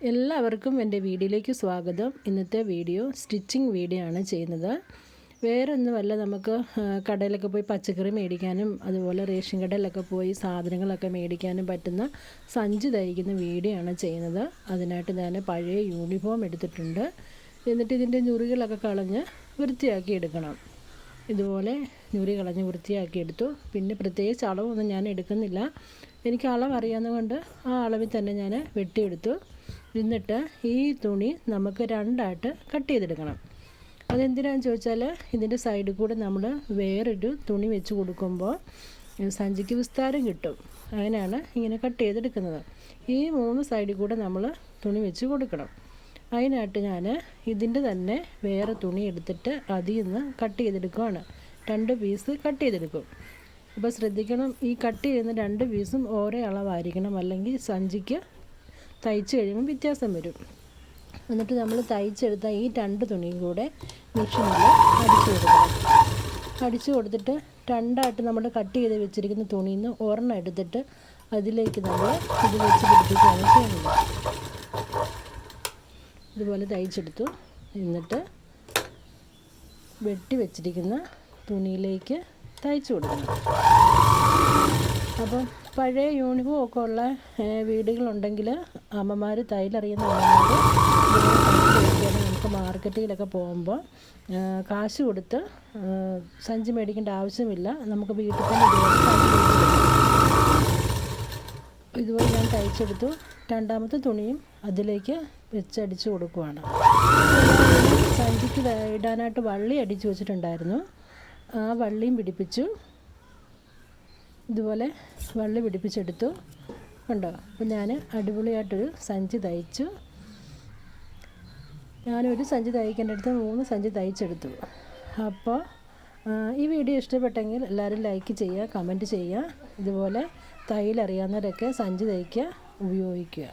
എല്ലാവർക്കും എൻ്റെ വീഡിയോയിലേക്ക് സ്വാഗതം. ഇന്നത്തെ വീഡിയോ സ്റ്റിച്ചിങ് വീഡിയോ ആണ് ചെയ്യുന്നത്. വേറൊന്നുമല്ല, നമുക്ക് കടയിലൊക്കെ പോയി പച്ചക്കറി മേടിക്കാനും അതുപോലെ റേഷൻ കടയിലൊക്കെ പോയി സാധനങ്ങളൊക്കെ മേടിക്കാനും പറ്റുന്ന സഞ്ചി തയ്ക്കുന്ന വീഡിയോ ആണ് ചെയ്യുന്നത്. അതിനായിട്ട് ഞാൻ പഴയ യൂണിഫോം എടുത്തിട്ടുണ്ട്. എന്നിട്ട് ഇതിൻ്റെ ഞുറികളൊക്കെ കളഞ്ഞ് വൃത്തിയാക്കി എടുക്കണം. ഇതുപോലെ ഞുറി കളഞ്ഞ് വൃത്തിയാക്കി എടുത്തു. പിന്നെ പ്രത്യേകിച്ച് അളവൊന്നും ഞാൻ എടുക്കുന്നില്ല. എനിക്ക് അളവ് അറിയാവുന്നതുകൊണ്ട് ആ അളവിൽ തന്നെ ഞാൻ വെട്ടിയെടുത്തു. എന്നിട്ട് ഈ തുണി നമുക്ക് രണ്ടായിട്ട് കട്ട് ചെയ്തെടുക്കണം. അതെന്തിനാണെന്ന് ചോദിച്ചാൽ, ഇതിൻ്റെ സൈഡിൽ കൂടെ നമ്മൾ വേറൊരു തുണി വെച്ച് കൊടുക്കുമ്പോൾ സഞ്ചിക്ക് വിസ്താരം കിട്ടും. അങ്ങനെയാണ് ഇങ്ങനെ കട്ട് ചെയ്തെടുക്കുന്നത്. ഈ 3 സൈഡിൽ കൂടെ നമ്മൾ തുണി വെച്ച് കൊടുക്കണം. അതിനായിട്ട് ഞാൻ ഇതിൻ്റെ തന്നെ വേറെ തുണി എടുത്തിട്ട് അതിൽ നിന്ന് കട്ട് ചെയ്തെടുക്കുകയാണ്. 2 പീസ് കട്ട് ചെയ്തെടുക്കും. അപ്പോൾ ശ്രദ്ധിക്കണം, ഈ കട്ട് ചെയ്യുന്ന 2 പീസും ഓരോ അളവായിരിക്കണം, അല്ലെങ്കിൽ സഞ്ചിക്ക് തയ്ച്ച് കഴിയുമ്പോൾ വ്യത്യാസം വരും. എന്നിട്ട് നമ്മൾ തയ്ച്ചെടുത്ത ഈ 2 തുണിയും കൂടെ മെഷീനിൽ അടിച്ചു കൊടുക്കണം. അടിച്ചു കൊടുത്തിട്ട് രണ്ടായിട്ട് നമ്മൾ കട്ട് ചെയ്ത് വെച്ചിരിക്കുന്ന തുണിയിൽ നിന്ന് ഒരെണ്ണം എടുത്തിട്ട് അതിലേക്ക് നമ്മൾ ഇത് വെച്ച് പിടിപ്പിക്കുകയാണ് ചെയ്യുന്നത്. ഇതുപോലെ തയ്ച്ചെടുത്തു. എന്നിട്ട് വെട്ടി വെച്ചിരിക്കുന്ന തുണിയിലേക്ക് തയ്ച്ചു കൊടുക്കണം. അപ്പം പഴയ യൂണിഫോം ഒക്കെ ഉള്ള വീടുകളുണ്ടെങ്കിൽ അമ്മമാർ, തയ്യലറിയുന്ന അമ്മമാർ നമുക്ക് മാർക്കറ്റിലൊക്കെ പോകുമ്പോൾ കാശ് കൊടുത്ത് സഞ്ചി മേടിക്കേണ്ട ആവശ്യമില്ല. നമുക്ക് വീട്ടിൽ തന്നെ ഇതുപോലെ ഞാൻ തയ്ച്ചെടുത്തു. രണ്ടാമത്തെ തുണിയും അതിലേക്ക് വെച്ചടിച്ച് കൊടുക്കുവാണ്. സഞ്ചിക്ക് ഇടാനായിട്ട് വള്ളി അടിച്ചു വെച്ചിട്ടുണ്ടായിരുന്നു. ആ വള്ളിയും പിടിപ്പിച്ചു. ഇതുപോലെ വള്ളി പിടിപ്പിച്ചെടുത്തു. കണ്ടോ? അപ്പോൾ ഞാൻ അടിപൊളിയായിട്ടൊരു സഞ്ചി തയ്ച്ചു. ഞാനൊരു സഞ്ചി തയ്ക്കേണ്ടടുത്ത് 3 സഞ്ചി തയ്ച്ചെടുത്തു. അപ്പോൾ ഈ വീഡിയോ ഇഷ്ടപ്പെട്ടെങ്കിൽ എല്ലാവരും ലൈക്ക് ചെയ്യുക, കമൻറ്റ് ചെയ്യുക. ഇതുപോലെ തയ്യലറിയാവുന്നവരൊക്കെ സഞ്ചി തയ്ക്കുക, ഉപയോഗിക്കുക.